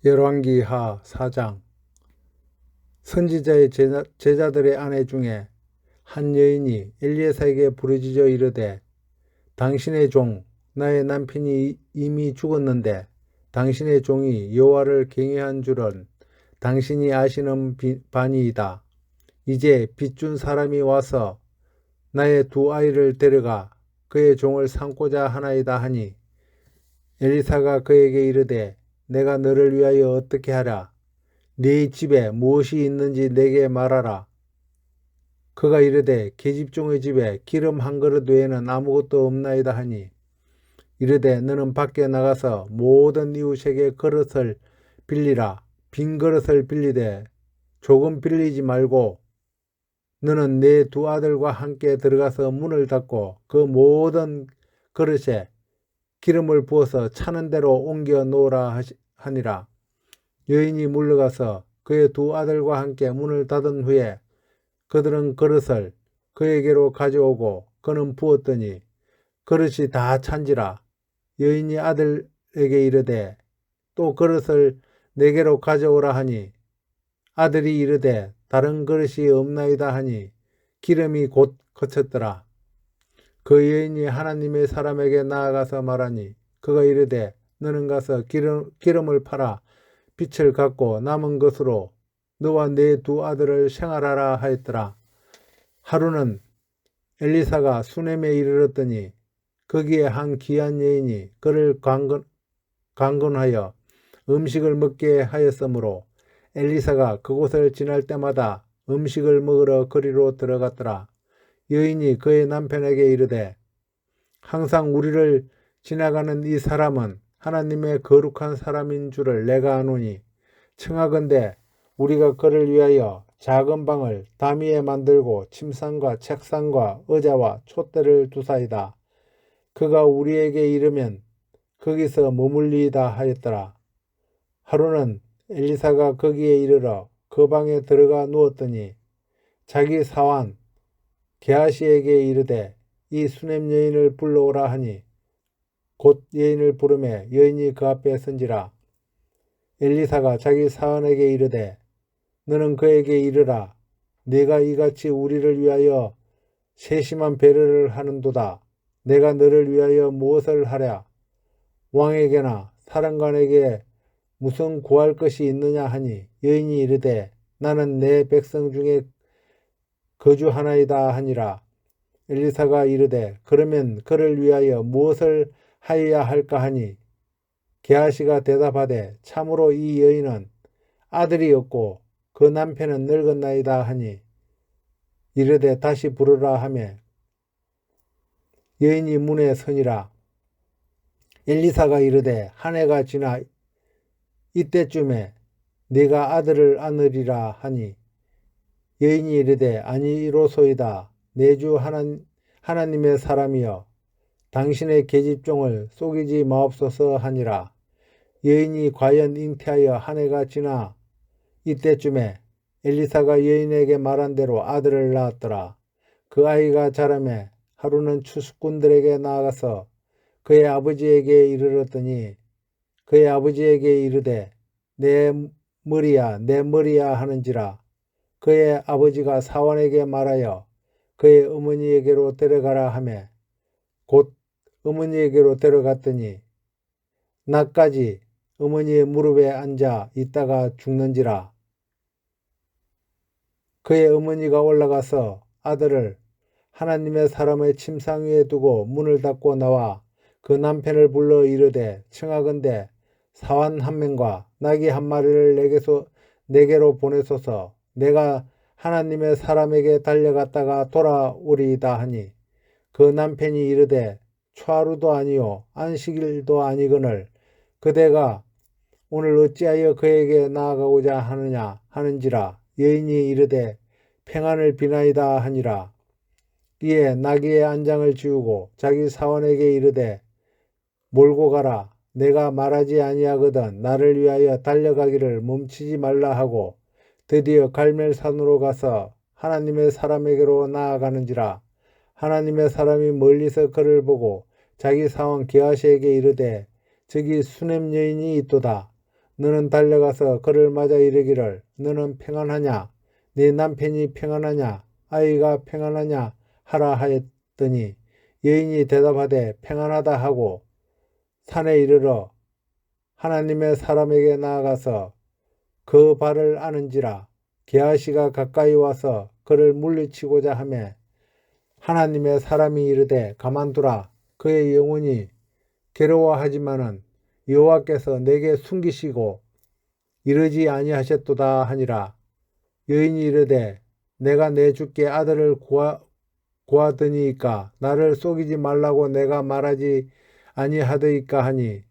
열왕기하 4장. 선지자의 제자들의 아내 중에 한 여인이 엘리에사에게 부르짖어 이르되, 당신의 종 나의 남편이 이미 죽었는데 당신의 종이 여호와를 경외한 줄은 당신이 아시는 바니이다. 이제 빚준 사람이 와서 나의 두 아이를 데려가 그의 종을 삼고자 하나이다 하니, 엘리사가 그에게 이르되, 내가 너를 위하여 어떻게 하랴? 네 집에 무엇이 있는지 내게 말하라. 그가 이르되, 계집종의 집에 기름 한 그릇 외에는 아무것도 없나이다 하니, 이르되, 너는 밖에 나가서 모든 이웃에게 그릇을 빌리라. 빈 그릇을 빌리되 조금 빌리지 말고 너는 네 두 아들과 함께 들어가서 문을 닫고 그 모든 그릇에 기름을 부어서 차는 대로 옮겨 놓으라 하니라. 여인이 물러가서 그의 두 아들과 함께 문을 닫은 후에 그들은 그릇을 그에게로 가져오고 그는 부었더니 그릇이 다 찬지라. 여인이 아들에게 이르되, 또 그릇을 내게로 가져오라 하니, 아들이 이르되, 다른 그릇이 없나이다 하니 기름이 곧 거쳤더라. 그 여인이 하나님의 사람에게 나아가서 말하니, 그가 이르되, 너는 가서 기름을 팔아 빛을 갖고 남은 것으로 너와 네 두 아들을 생활하라 하였더라. 하루는 엘리사가 수넴에 이르렀더니 거기에 한 귀한 여인이 그를 강건하여 음식을 먹게 하였으므로 엘리사가 그곳을 지날 때마다 음식을 먹으러 거리로 들어갔더라. 여인이 그의 남편에게 이르되, 항상 우리를 지나가는 이 사람은 하나님의 거룩한 사람인 줄을 내가 아노니, 청하건대 우리가 그를 위하여 작은 방을 담위에 만들고 침상과 책상과 의자와 촛대를 두사이다. 그가 우리에게 이르면 거기서 머물리이다 하였더라. 하루는 엘리사가 거기에 이르러 그 방에 들어가 누웠더니 자기 사환 게하시에게 이르되, 이 수넴 여인을 불러오라 하니 곧 여인을 부르매 여인이 그 앞에 선지라. 엘리사가 자기 사환에게 이르되, 너는 그에게 이르라. 네가 이같이 우리를 위하여 세심한 배려를 하는도다. 내가 너를 위하여 무엇을 하랴? 왕에게나 사령관에게 무슨 구할 것이 있느냐 하니, 여인이 이르되, 나는 내 백성 중에 거주하나이다 하니라. 엘리사가 이르되, 그러면 그를 위하여 무엇을 하여야 할까 하니, 게하시가 대답하되, 참으로 이 여인은 아들이 없고 그 남편은 늙었나이다 하니, 이르되 다시 부르라 하며 여인이 문에 서니라. 엘리사가 이르되, 한 해가 지나 이때쯤에 네가 아들을 안으리라 하니, 여인이 이르되, 아니로소이다. 내 주 하나님의 사람이여, 당신의 계집종을 속이지 마옵소서 하니라. 여인이 과연 잉태하여 한 해가 지나 이때쯤에 엘리사가 여인에게 말한 대로 아들을 낳았더라. 그 아이가 자라매 하루는 추수꾼들에게 나아가서 그의 아버지에게 이르렀더니 그의 아버지에게 이르되, 내 머리야 내 머리야 하는지라. 그의 아버지가 사환에게 말하여 그의 어머니에게로 데려가라 하매 곧 어머니에게로 데려갔더니 낮까지 어머니의 무릎에 앉아 있다가 죽는지라. 그의 어머니가 올라가서 아들을 하나님의 사람의 침상 위에 두고 문을 닫고 나와 그 남편을 불러 이르되, 청하건대 사환 한 명과 나귀 한 마리를 내게로 보내소서. 내가 하나님의 사람에게 달려갔다가 돌아오리이다 하니, 그 남편이 이르되, 초하루도 아니요 안식일도 아니거늘 그대가 오늘 어찌하여 그에게 나아가고자 하느냐 하는지라. 여인이 이르되, 평안을 비나이다 하니라. 이에 나귀의 안장을 지우고 자기 사원에게 이르되, 몰고 가라. 내가 말하지 아니하거든 나를 위하여 달려가기를 멈추지 말라 하고 드디어 갈멜산으로 가서 하나님의 사람에게로 나아가는지라. 하나님의 사람이 멀리서 그를 보고 자기 사원 게하시에게 이르되, 저기 수넴 여인이 있도다. 너는 달려가서 그를 맞아 이르기를 너는 평안하냐? 네 남편이 평안하냐? 아이가 평안하냐? 하라 하였더니 여인이 대답하되 평안하다 하고 산에 이르러 하나님의 사람에게 나아가서 그 발을 아는지라. 게하시가 가까이 와서 그를 물리치고자 하매 하나님의 사람이 이르되 가만두라. 그의 영혼이 괴로워하지만은 여호와께서 내게 숨기시고 이르지 아니하셨도다 하니라. 여인이 이르되 내가 내 주께 아들을 구하더니이까 나를 속이지 말라고 내가 말하지 아니하더이까 하니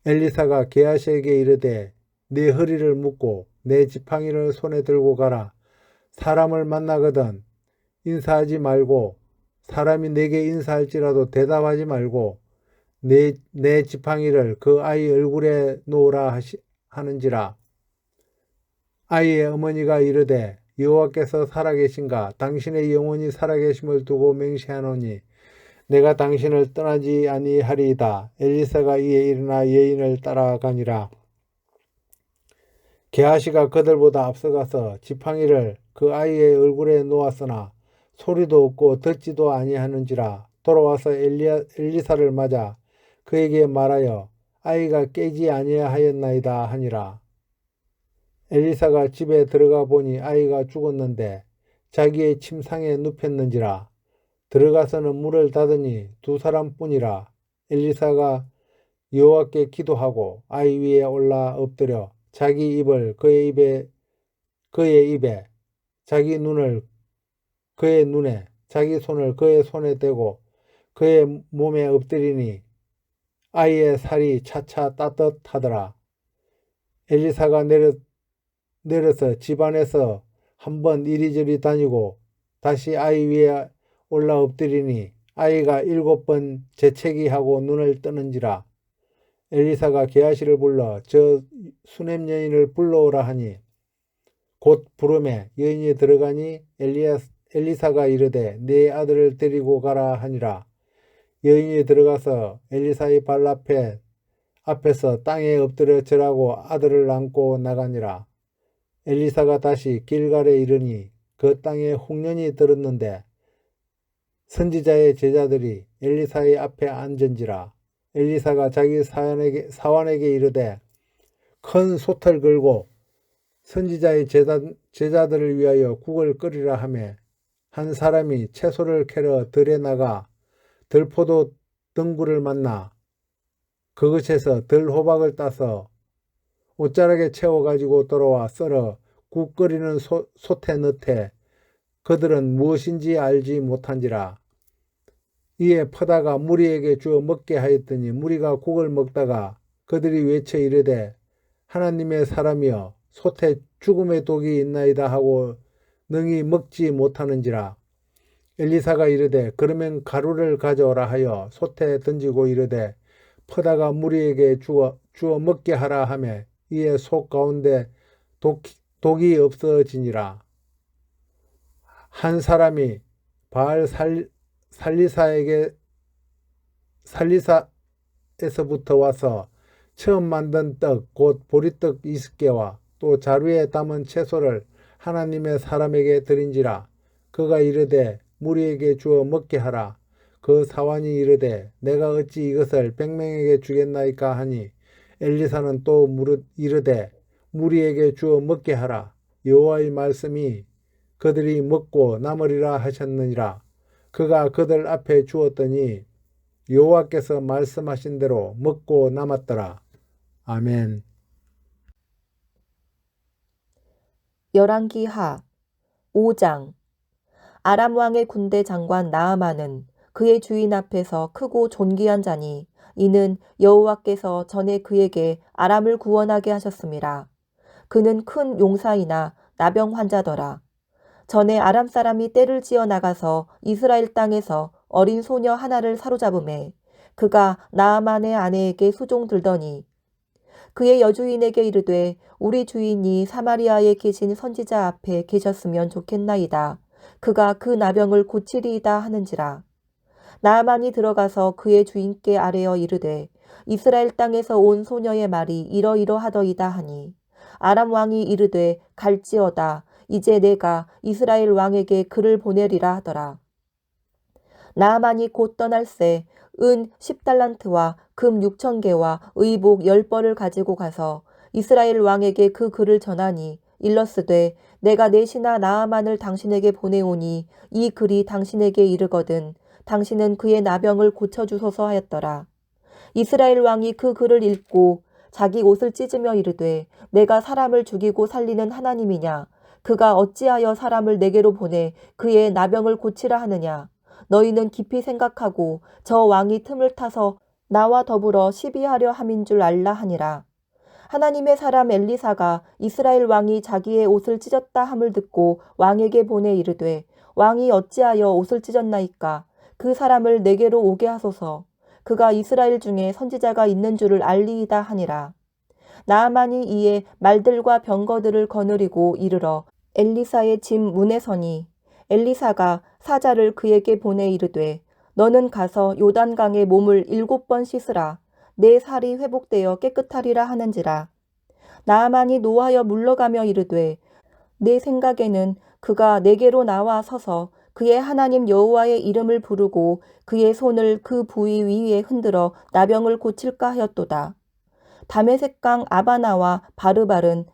엘리사가 게하시에게 이르되 네 허리를 묶고 내 지팡이를 손에 들고 가라. 사람을 만나거든 인사하지 말고 사람이 내게 인사할지라도 대답하지 말고 내 지팡이를 그 아이 얼굴에 놓으라 하는지라. 아이의 어머니가 이르되 여호와께서 살아계신가 당신의 영혼이 살아계심을 두고 맹세하노니 내가 당신을 떠나지 아니하리이다. 엘리사가 이에 일어나 여인을 따라가니라. 게하시가 그들보다 앞서가서 지팡이를 그 아이의 얼굴에 놓았으나 소리도 없고 듣지도 아니하는지라. 돌아와서 엘리사를 맞아 그에게 말하여 아이가 깨지 아니하였나이다 하니라. 엘리사가 집에 들어가 보니 아이가 죽었는데 자기의 침상에 눕혔는지라. 들어가서는 문을 닫으니 두 사람뿐이라. 엘리사가 여호와께 기도하고 아이 위에 올라 엎드려 자기 입을 그의 입에 자기 눈을 그의 눈에 자기 손을 그의 손에 대고 그의 몸에 엎드리니 아이의 살이 차차 따뜻하더라. 엘리사가 내려서 집안에서 한번 이리저리 다니고 다시 아이 위에 올라 엎드리니 아이가 7번 재채기하고 눈을 뜨는지라. 엘리사가 게하시를 불러 저 수냄 여인을 불러오라 하니 곧 부르매 여인이 들어가니 엘리사가 이르되 네 아들을 데리고 가라 하니라. 여인이 들어가서 엘리사의 발 앞에서 땅에 엎드려 절하고 아들을 안고 나가니라. 엘리사가 다시 길갈에 이르니 그 땅에 홍련이 들었는데 선지자의 제자들이 엘리사의 앞에 앉은지라. 엘리사가 자기 사환에게 이르되 큰 솥을 걸고 선지자의 제자들을 위하여 국을 끓이라 하매 한 사람이 채소를 캐러 들에 나가 들포도 덩굴을 만나 그것에서 들호박을 따서 옷자락에 채워가지고 돌아와 썰어 국 끓이는 솥에 넣되 그들은 무엇인지 알지 못한지라. 이에 퍼다가 무리에게 주어 먹게 하였더니 무리가 국을 먹다가 그들이 외쳐 이르되 하나님의 사람이여 솥에 죽음의 독이 있나이다 하고 능히 먹지 못하는지라. 엘리사가 이르되 그러면 가루를 가져오라 하여 솥에 던지고 이르되 퍼다가 무리에게 주어 먹게 하라 하매 이에 속 가운데 독이 없어지니라. 한 사람이 바알 살리사에서부터 와서 처음 만든 떡 곧 보리떡 20개와 또 자루에 담은 채소를 하나님의 사람에게 드린지라. 그가 이르되 무리에게 주어 먹게 하라. 그 사환이 이르되 내가 어찌 이것을 100명에게 주겠나이까 하니 엘리사는 또 이르되 무리에게 주어 먹게 하라. 여호와의 말씀이 그들이 먹고 남으리라 하셨느니라. 그가 그들 앞에 주었더니 여호와께서 말씀하신 대로 먹고 남았더라. 아멘. 열왕기하 5장. 아람 왕의 군대 장관 나아만은 그의 주인 앞에서 크고 존귀한 자니 이는 여호와께서 전에 그에게 아람을 구원하게 하셨습니다. 그는 큰 용사이나 나병 환자더라. 전에 아람 사람이 떼를 지어 나가서 이스라엘 땅에서 어린 소녀 하나를 사로잡음에 그가 나아만의 아내에게 수종들더니 그의 여주인에게 이르되 우리 주인이 사마리아에 계신 선지자 앞에 계셨으면 좋겠나이다. 그가 그 나병을 고치리이다 하는지라. 나아만이 들어가서 그의 주인께 아뢰어 이르되 이스라엘 땅에서 온 소녀의 말이 이러이러하더이다 하니 아람 왕이 이르되 갈지어다. 이제 내가 이스라엘 왕에게 글을 보내리라 하더라. 나아만이 곧 떠날새 은 10달란트와 금 6,000개와 의복 10벌을 가지고 가서 이스라엘 왕에게 그 글을 전하니 일러스되 내가 내 신하 나아만을 당신에게 보내오니 이 글이 당신에게 이르거든 당신은 그의 나병을 고쳐주소서 하였더라. 이스라엘 왕이 그 글을 읽고 자기 옷을 찢으며 이르되 내가 사람을 죽이고 살리는 하나님이냐? 그가 어찌하여 사람을 내게로 보내 그의 나병을 고치라 하느냐? 너희는 깊이 생각하고 저 왕이 틈을 타서 나와 더불어 시비하려 함인 줄 알라 하니라. 하나님의 사람 엘리사가 이스라엘 왕이 자기의 옷을 찢었다 함을 듣고 왕에게 보내 이르되 왕이 어찌하여 옷을 찢었나이까? 그 사람을 내게로 오게 하소서. 그가 이스라엘 중에 선지자가 있는 줄을 알리이다 하니라. 나아만이 이에 말들과 병거들을 거느리고 이르러 엘리사의 집 문에 서니 엘리사가 사자를 그에게 보내 이르되 너는 가서 요단강에 몸을 7번 씻으라. 내 살이 회복되어 깨끗하리라 하는지라. 나아만이 노하여 물러가며 이르되 내 생각에는 그가 내게로 나와 서서 그의 하나님 여호와의 이름을 부르고 그의 손을 그 부위 위에 흔들어 나병을 고칠까 하였도다. 다메섹강 아바나와 바르발은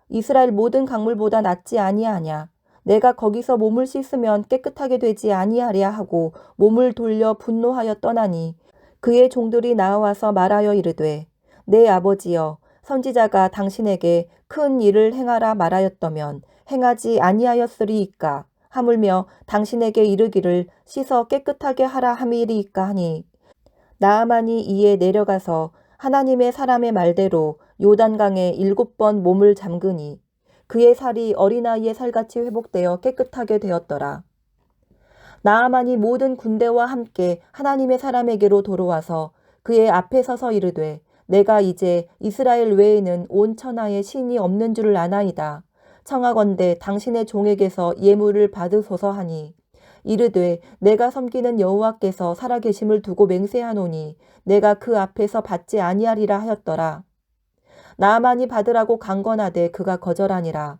이스라엘 모든 강물보다 낫지 아니하냐. 내가 거기서 몸을 씻으면 깨끗하게 되지 아니하랴 하고 몸을 돌려 분노하여 떠나니 그의 종들이 나와서 말하여 이르되 내 아버지여 선지자가 당신에게 큰 일을 행하라 말하였더면 행하지 아니하였으리이까 하물며 당신에게 이르기를 씻어 깨끗하게 하라 함이리이까 하니 나아만이 이에 내려가서 하나님의 사람의 말대로 요단강에 7번 몸을 잠그니 그의 살이 어린아이의 살같이 회복되어 깨끗하게 되었더라. 나아만이 모든 군대와 함께 하나님의 사람에게로 돌아와서 그의 앞에 서서 이르되 내가 이제 이스라엘 외에는 온 천하에 신이 없는 줄을 아나이다. 청하건대 당신의 종에게서 예물을 받으소서 하니 이르되 내가 섬기는 여호와께서 살아계심을 두고 맹세하노니 내가 그 앞에서 받지 아니하리라 하였더라. 나아만이 받으라고 강권하되 그가 거절하니라.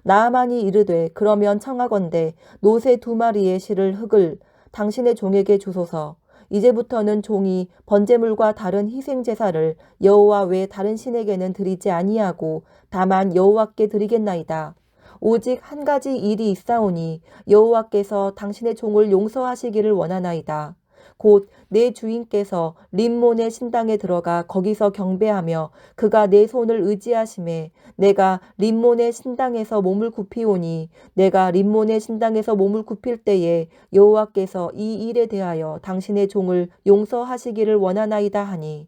나아만이 이르되 그러면 청하건대 노새 2마리의 실을 흙을 당신의 종에게 주소서. 이제부터는 종이 번제물과 다른 희생제사를 여호와 외 다른 신에게는 드리지 아니하고 다만 여호와께 드리겠나이다. 오직 한 가지 일이 있사오니 여호와께서 당신의 종을 용서하시기를 원하나이다. 곧 내 주인께서 림몬의 신당에 들어가 거기서 경배하며 그가 내 손을 의지하심에 내가 림몬의 신당에서 몸을 굽히오니 내가 림몬의 신당에서 몸을 굽힐 때에 여호와께서 이 일에 대하여 당신의 종을 용서하시기를 원하나이다 하니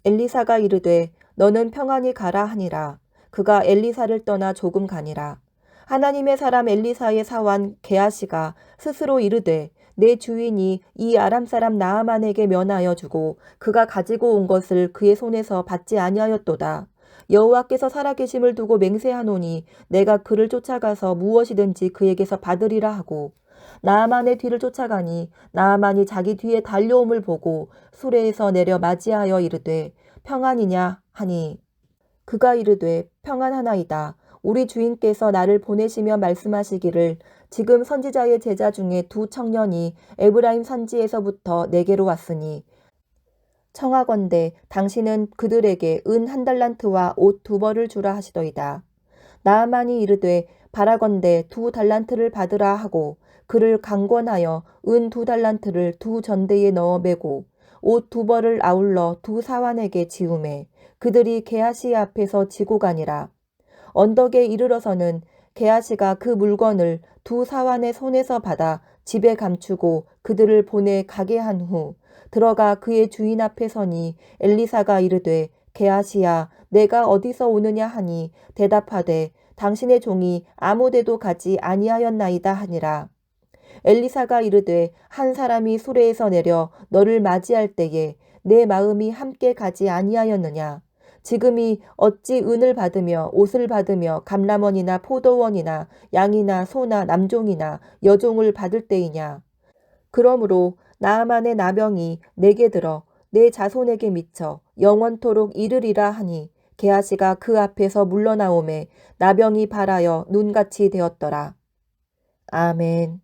엘리사가 이르되 너는 평안히 가라 하니라. 그가 엘리사를 떠나 조금 가니라. 하나님의 사람 엘리사의 사환 게하시가 스스로 이르되 내 주인이 이 아람 사람 나아만에게 면하여 주고 그가 가지고 온 것을 그의 손에서 받지 아니하였도다. 여호와께서 살아계심을 두고 맹세하노니 내가 그를 쫓아가서 무엇이든지 그에게서 받으리라 하고 나아만의 뒤를 쫓아가니 나아만이 자기 뒤에 달려옴을 보고 수레에서 내려 맞이하여 이르되 평안이냐 하니 그가 이르되 평안하나이다. 우리 주인께서 나를 보내시며 말씀하시기를 지금 선지자의 제자 중에 2 청년이 에브라임 산지에서부터 내게로 왔으니 청하건대 당신은 그들에게 은 1달란트와 옷 2벌을 주라 하시더이다. 나아만이 이르되 바라건대 2달란트를 받으라 하고 그를 강권하여 은 2달란트를 2 전대에 넣어 매고 옷 2벌을 아울러 2 사환에게 지우매 그들이 게하시 앞에서 지고 가니라. 언덕에 이르러서는 게하시가 그 물건을 2 사환의 손에서 받아 집에 감추고 그들을 보내 가게 한 후 들어가 그의 주인 앞에 서니 엘리사가 이르되 게하시야 내가 어디서 오느냐 하니 대답하되 당신의 종이 아무데도 가지 아니하였나이다 하니라. 엘리사가 이르되 한 사람이 수레에서 내려 너를 맞이할 때에 내 마음이 함께 가지 아니하였느냐. 지금이 어찌 은을 받으며 옷을 받으며 감람원이나 포도원이나 양이나 소나 남종이나 여종을 받을 때이냐. 그러므로 나아만의 나병이 내게 들어 내 자손에게 미쳐 영원토록 이르리라 하니 게하시가 그 앞에서 물러나오매 나병이 발하여 눈같이 되었더라. 아멘.